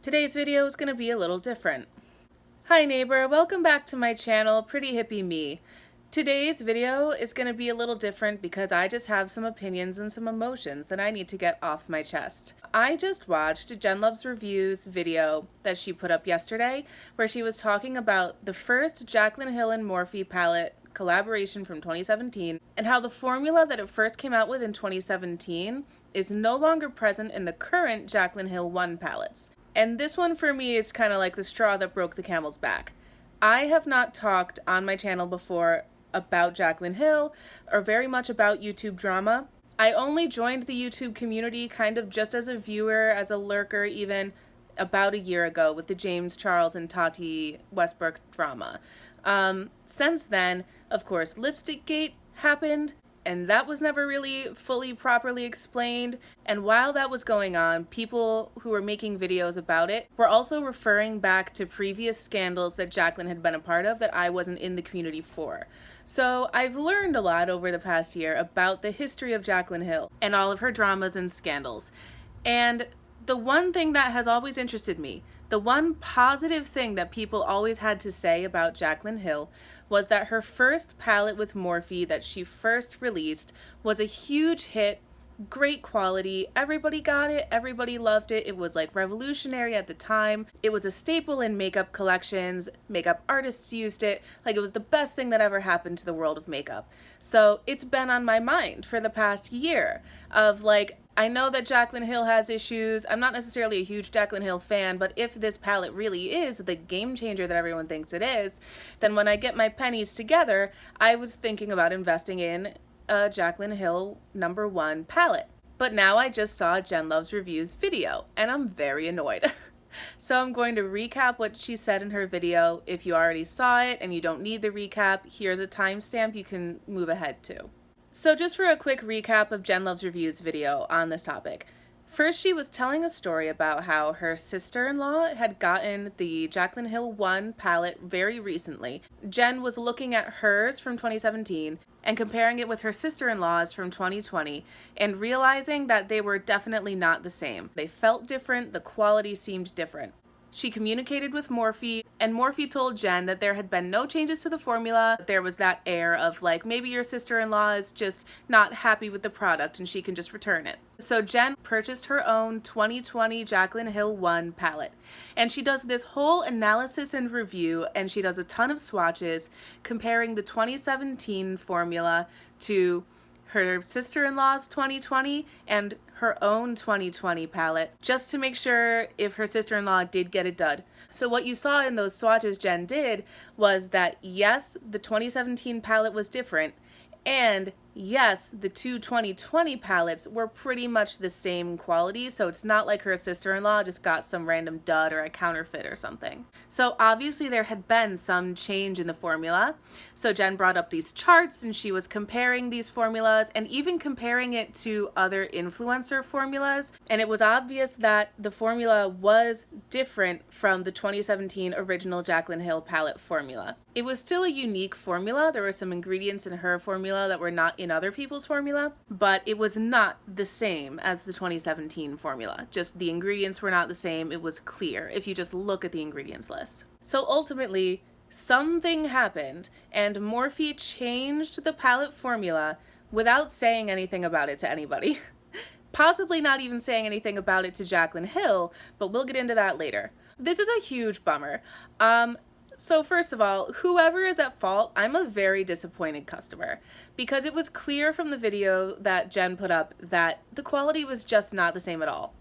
Today's video is going to be a little different. Hi neighbor, welcome back to my channel, Pretty Hippie Me. Today's video is going to be a little different because I just have some opinions and some emotions that I need to get off my chest. I just watched JenLuvsReviews video that she put up yesterday where she was talking about the first Jaclyn Hill and Morphe palette collaboration from 2017 and how the formula that it first came out with in 2017 is no longer present in the current Jaclyn Hill 1 palettes. And this one for me is kind of like the straw that broke the camel's back. I have not talked on my channel before about Jaclyn Hill or very much about YouTube drama. I only joined the YouTube community kind of just as a viewer, as a lurker even, about a year ago with the James Charles and Tati Westbrook drama. Since then, of course, Lipstick Gate happened, and that was never really fully properly explained. And while that was going on, people who were making videos about it were also referring back to previous scandals that Jaclyn had been a part of that I wasn't in the community for. So I've learned a lot over the past year about the history of Jaclyn Hill and all of her dramas and scandals. And the one thing that has always interested me, the one positive thing that people always had to say about Jaclyn Hill was that her first palette with Morphe that she first released was a huge hit, great quality, everybody got it, everybody loved it, it was like revolutionary at the time, it was a staple in makeup collections, makeup artists used it, like it was the best thing that ever happened to the world of makeup. So it's been on my mind for the past year of like, I know that Jaclyn Hill has issues. I'm not necessarily a huge Jaclyn Hill fan, but if this palette really is the game changer that everyone thinks it is, then when I get my pennies together, I was thinking about investing in a Jaclyn Hill #1 palette. But now I just saw JenLuvsReviews video, and I'm very annoyed. So I'm going to recap what she said in her video. If you already saw it and you don't need the recap, here's a timestamp you can move ahead to. So just for a quick recap of JenLuvsReviews video on this topic. First, she was telling a story about how her sister-in-law had gotten the Jaclyn Hill 1 palette very recently. Jen was looking at hers from 2017 and comparing it with her sister-in-law's from 2020 and realizing that they were definitely not the same. They felt different, the quality seemed different. She communicated with Morphe, and Morphe told Jen that there had been no changes to the formula. There was that air of like, maybe your sister-in-law is just not happy with the product and she can just return it. So Jen purchased her own 2020 Jaclyn Hill 1 palette. And she does this whole analysis and review, and she does a ton of swatches comparing the 2017 formula to her sister-in-law's 2020 and her own 2020 palette, just to make sure if her sister-in-law did get a dud. So what you saw in those swatches Jen did was that yes, the 2017 palette was different, and yes, the two 2020 palettes were pretty much the same quality, so it's not like her sister-in-law just got some random dud or a counterfeit or something. So obviously there had been some change in the formula. So Jen brought up these charts and she was comparing these formulas and even comparing it to other influencer formulas. And it was obvious that the formula was different from the 2017 original Jaclyn Hill palette formula. It was still a unique formula. There were some ingredients in her formula that were not in other people's formula, but it was not the same as the 2017 formula. Just the ingredients were not the same. It was clear if you just look at the ingredients list. So ultimately, something happened and Morphe changed the palette formula without saying anything about it to anybody. Possibly not even saying anything about it to Jaclyn Hill, but we'll get into that later. This is a huge bummer. So first of all, whoever is at fault, I'm a very disappointed customer because it was clear from the video that Jen put up that the quality was just not the same at all.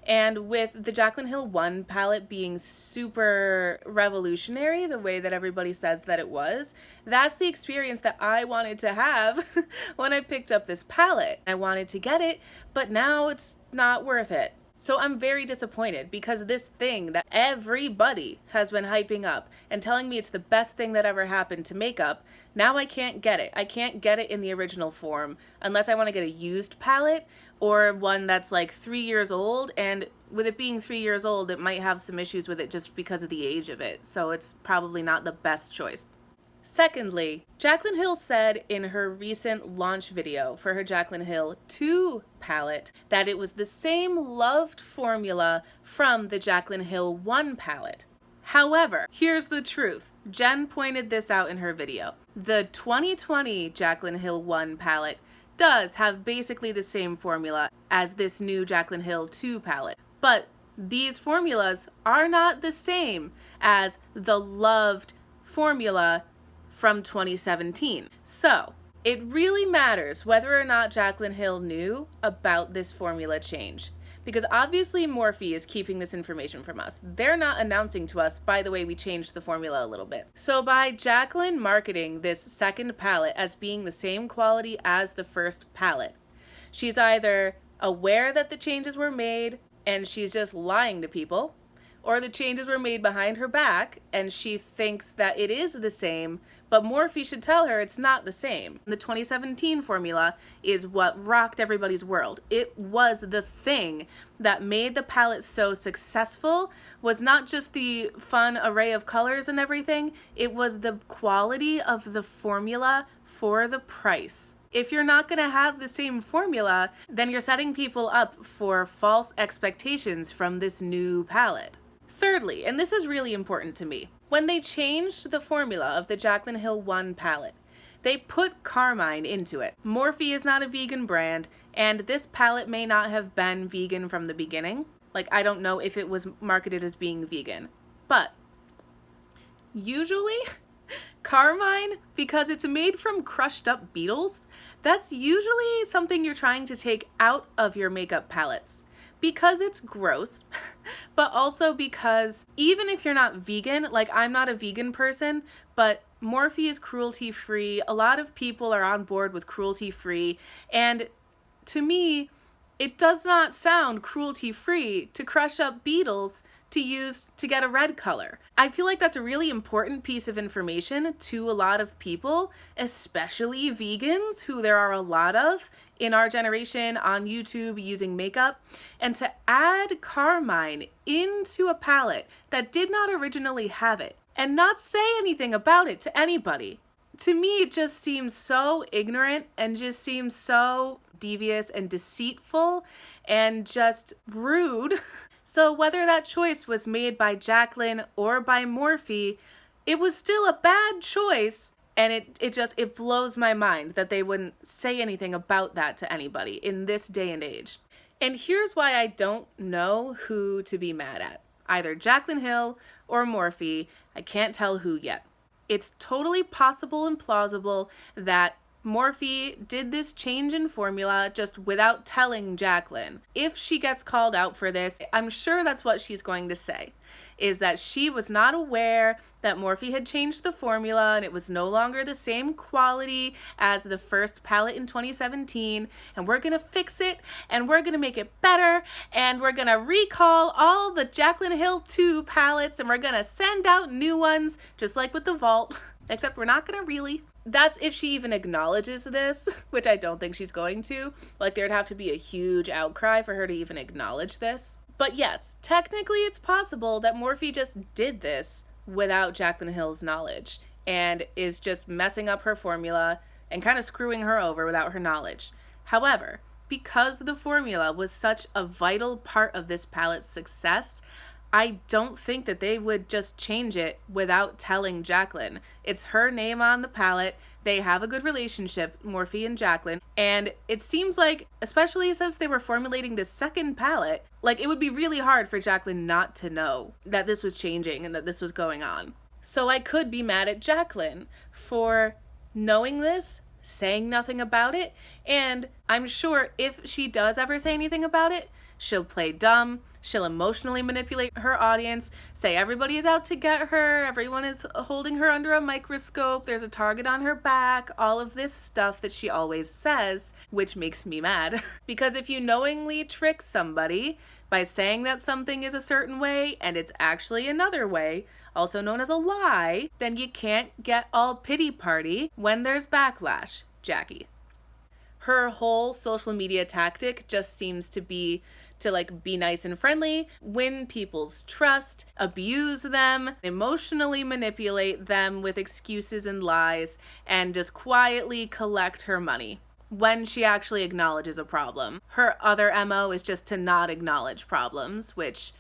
And with the Jaclyn Hill 1 palette being super revolutionary, the way that everybody says that it was, that's the experience that I wanted to have when I picked up this palette. I wanted to get it, but now it's not worth it. So I'm very disappointed because this thing that everybody has been hyping up and telling me it's the best thing that ever happened to makeup, now I can't get it. I can't get it in the original form unless I want to get a used palette or one that's like 3 years old, and with it being 3 years old, it might have some issues with it just because of the age of it. So it's probably not the best choice. Secondly, Jaclyn Hill said in her recent launch video for her Jaclyn Hill 2 palette that it was the same loved formula from the Jaclyn Hill 1 palette. However, here's the truth. Jen pointed this out in her video. The 2020 Jaclyn Hill 1 palette does have basically the same formula as this new Jaclyn Hill 2 palette, but these formulas are not the same as the loved formula from 2017. So it really matters whether or not Jaclyn Hill knew about this formula change, because obviously Morphe is keeping this information from us. They're not announcing to us, by the way, we changed the formula a little bit. So by Jaclyn marketing this second palette as being the same quality as the first palette, she's either aware that the changes were made and she's just lying to people, or the changes were made behind her back and she thinks that it is the same, but Morphe should tell her it's not the same. The 2017 formula is what rocked everybody's world. It was the thing that made the palette so successful, was not just the fun array of colors and everything, it was the quality of the formula for the price. If you're not going to have the same formula, then you're setting people up for false expectations from this new palette. Thirdly, and this is really important to me, when they changed the formula of the Jaclyn Hill 1 palette, they put carmine into it. Morphe is not a vegan brand, and this palette may not have been vegan from the beginning. Like, I don't know if it was marketed as being vegan, but usually carmine, because it's made from crushed up beetles, that's usually something you're trying to take out of your makeup palettes. Because it's gross, but also because even if you're not vegan, like I'm not a vegan person, but Morphe is cruelty-free. A lot of people are on board with cruelty-free, and to me, it does not sound cruelty-free to crush up beetles to use to get a red color. I feel like that's a really important piece of information to a lot of people, especially vegans, who there are a lot of in our generation on YouTube using makeup. And to add carmine into a palette that did not originally have it and not say anything about it to anybody, to me it just seems so ignorant and just seems so devious and deceitful and just rude. So whether that choice was made by Jaclyn or by Morphe, it was still a bad choice, and it blows my mind that they wouldn't say anything about that to anybody in this day and age. And here's why I don't know who to be mad at. Either Jaclyn Hill or Morphe, I can't tell who yet. It's totally possible and plausible that Morphe did this change in formula just without telling Jaclyn. If she gets called out for this, I'm sure that's what she's going to say, is that she was not aware that Morphe had changed the formula and it was no longer the same quality as the first palette in 2017, and we're gonna fix it and we're gonna make it better and we're gonna recall all the Jaclyn Hill 2 palettes and we're gonna send out new ones, just like with the Vault, except we're not gonna really. That's if she even acknowledges this, which I don't think she's going to. Like, there'd have to be a huge outcry for her to even acknowledge this. But yes, technically it's possible that Morphe just did this without Jaclyn Hill's knowledge and is just messing up her formula and kind of screwing her over without her knowledge. However, because the formula was such a vital part of this palette's success, I don't think that they would just change it without telling Jaclyn. It's her name on the palette. They have a good relationship, Morphe and Jaclyn. And it seems like, especially since they were formulating this second palette, like it would be really hard for Jaclyn not to know that this was changing and that this was going on. So I could be mad at Jaclyn for knowing this, saying nothing about it, and I'm sure if she does ever say anything about it, she'll play dumb, she'll emotionally manipulate her audience, say everybody is out to get her, everyone is holding her under a microscope, there's a target on her back, all of this stuff that she always says, which makes me mad. Because if you knowingly trick somebody by saying that something is a certain way and it's actually another way, also known as a lie, then you can't get all pity party when there's backlash, Jackie. Her whole social media tactic just seems to be to like be nice and friendly, win people's trust, abuse them, emotionally manipulate them with excuses and lies, and just quietly collect her money when she actually acknowledges a problem. Her other MO is just to not acknowledge problems, which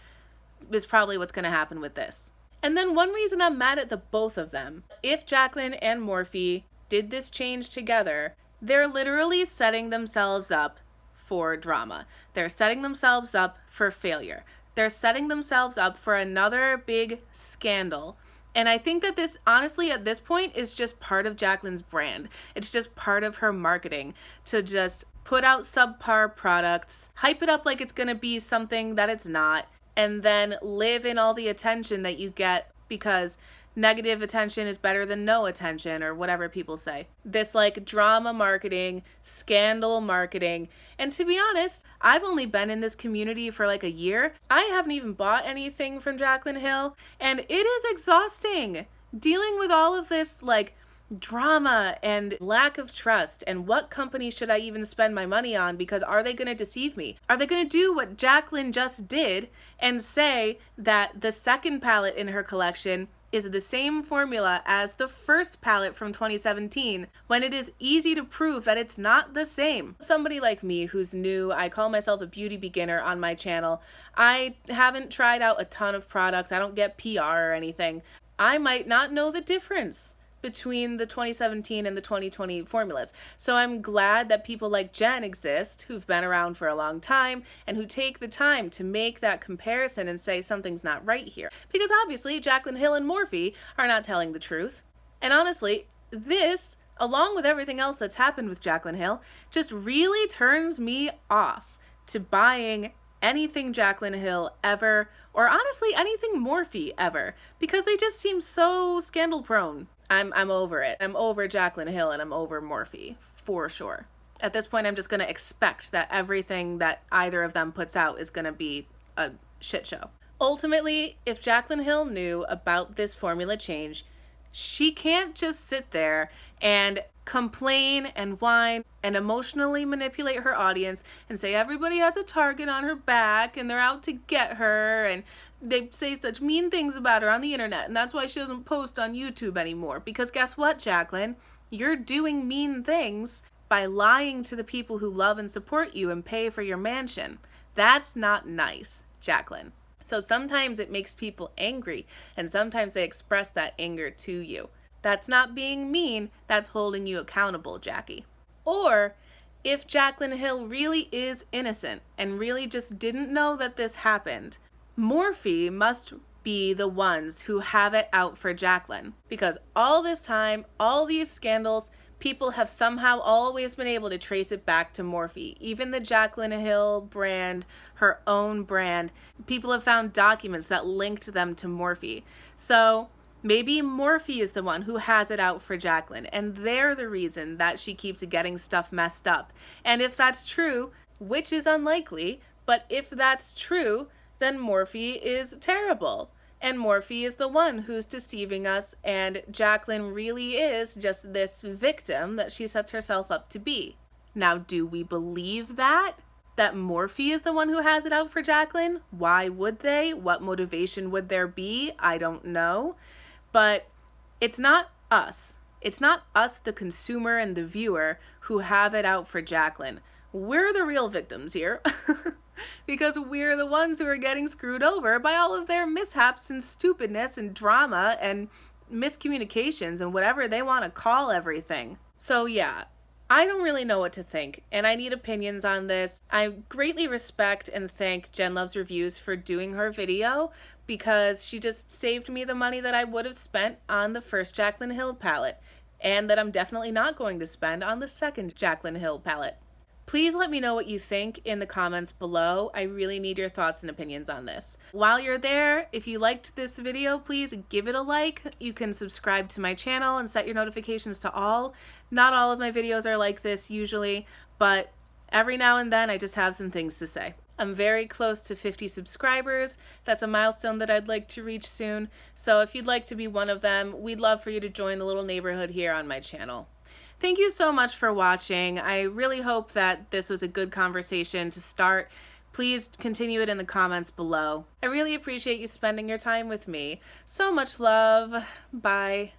is probably what's going to happen with this. And then one reason I'm mad at the both of them, if Jaclyn and Morphe did this change together, they're literally setting themselves up for drama. They're setting themselves up for failure. They're setting themselves up for another big scandal. And I think that this, honestly, at this point, is just part of Jaclyn's brand. It's just part of her marketing to just put out subpar products, hype it up like it's going to be something that it's not, and then live in all the attention that you get because negative attention is better than no attention, or whatever people say. This like drama marketing, scandal marketing. And to be honest, I've only been in this community for like a year. I haven't even bought anything from Jaclyn Hill, and it is exhausting dealing with all of this like drama and lack of trust, and what company should I even spend my money on, because are they going to deceive me? Are they going to do what Jaclyn just did and say that the second palette in her collection is the same formula as the first palette from 2017, when it is easy to prove that it's not the same? Somebody like me who's new, I call myself a beauty beginner on my channel. I haven't tried out a ton of products. I don't get PR or anything. I might not know the difference between the 2017 and the 2020 formulas. So I'm glad that people like Jen exist, who've been around for a long time and who take the time to make that comparison and say something's not right here. Because obviously Jaclyn Hill and Morphe are not telling the truth. And honestly, this, along with everything else that's happened with Jaclyn Hill, just really turns me off to buying anything Jaclyn Hill ever, or honestly anything Morphe ever, because they just seem so scandal prone. I'm over it. I'm over Jaclyn Hill and I'm over Morphe, for sure. At this point, I'm just going to expect that everything that either of them puts out is going to be a shit show. Ultimately, if Jaclyn Hill knew about this formula change, she can't just sit there and complain and whine and emotionally manipulate her audience and say everybody has a target on her back and they're out to get her and they say such mean things about her on the internet, and that's why she doesn't post on YouTube anymore. Because guess what, Jaclyn? You're doing mean things by lying to the people who love and support you and pay for your mansion. That's not nice, Jaclyn. So sometimes it makes people angry, and sometimes they express that anger to you. That's not being mean, that's holding you accountable, Jackie. Or if Jaclyn Hill really is innocent and really just didn't know that this happened, Morphe must be the ones who have it out for Jaclyn. Because all this time, all these scandals, people have somehow always been able to trace it back to Morphe. Even the Jaclyn Hill brand, her own brand, people have found documents that linked them to Morphe. So maybe Morphe is the one who has it out for Jaclyn, and they're the reason that she keeps getting stuff messed up. And if that's true, which is unlikely, but if that's true, then Morphe is terrible. And Morphe is the one who's deceiving us, and Jaclyn really is just this victim that she sets herself up to be. Now, do we believe that? That Morphe is the one who has it out for Jaclyn? Why would they? What motivation would there be? I don't know. But it's not us. It's not us, the consumer and the viewer, who have it out for Jaclyn. We're the real victims here. Because we're the ones who are getting screwed over by all of their mishaps and stupidness and drama and miscommunications and whatever they want to call everything. So yeah, I don't really know what to think, and I need opinions on this. I greatly respect and thank Jen Loves Reviews for doing her video, because she just saved me the money that I would have spent on the first Jaclyn Hill palette, and that I'm definitely not going to spend on the second Jaclyn Hill palette. Please let me know what you think in the comments below. I really need your thoughts and opinions on this. While you're there, if you liked this video, please give it a like. You can subscribe to my channel and set your notifications to all. Not all of my videos are like this usually, but every now and then I just have some things to say. I'm very close to 50 subscribers. That's a milestone that I'd like to reach soon. So if you'd like to be one of them, we'd love for you to join the little neighborhood here on my channel. Thank you so much for watching. I really hope that this was a good conversation to start. please continue it in the comments below. I really appreciate you spending your time with me. So much love. Bye.